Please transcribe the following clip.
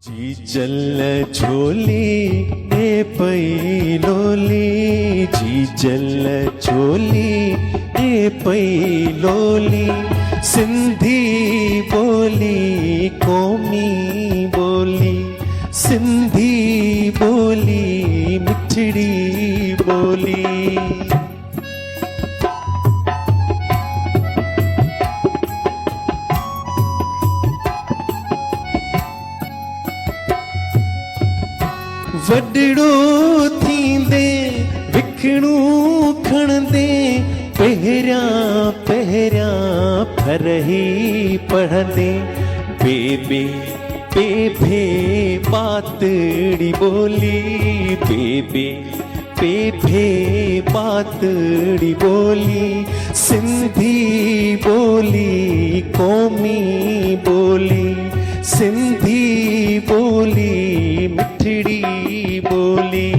जी जल झोली ए पई लोली, जी जल झोली ए पई लोली। सिंधी बोली कौमी बोली, सिंधी बोली मिठड़ी बोली। वडड़ो थींदे विखणू खणंदे, पहिरियां पहिरियां फरही पढ़ंदे। बेबे बेबे बातड़ी बोली, बेबे बेबे बातड़ी बोली। सिंधी बोली कौमी बोली, सिंधी बोली मिठड़ी बोली।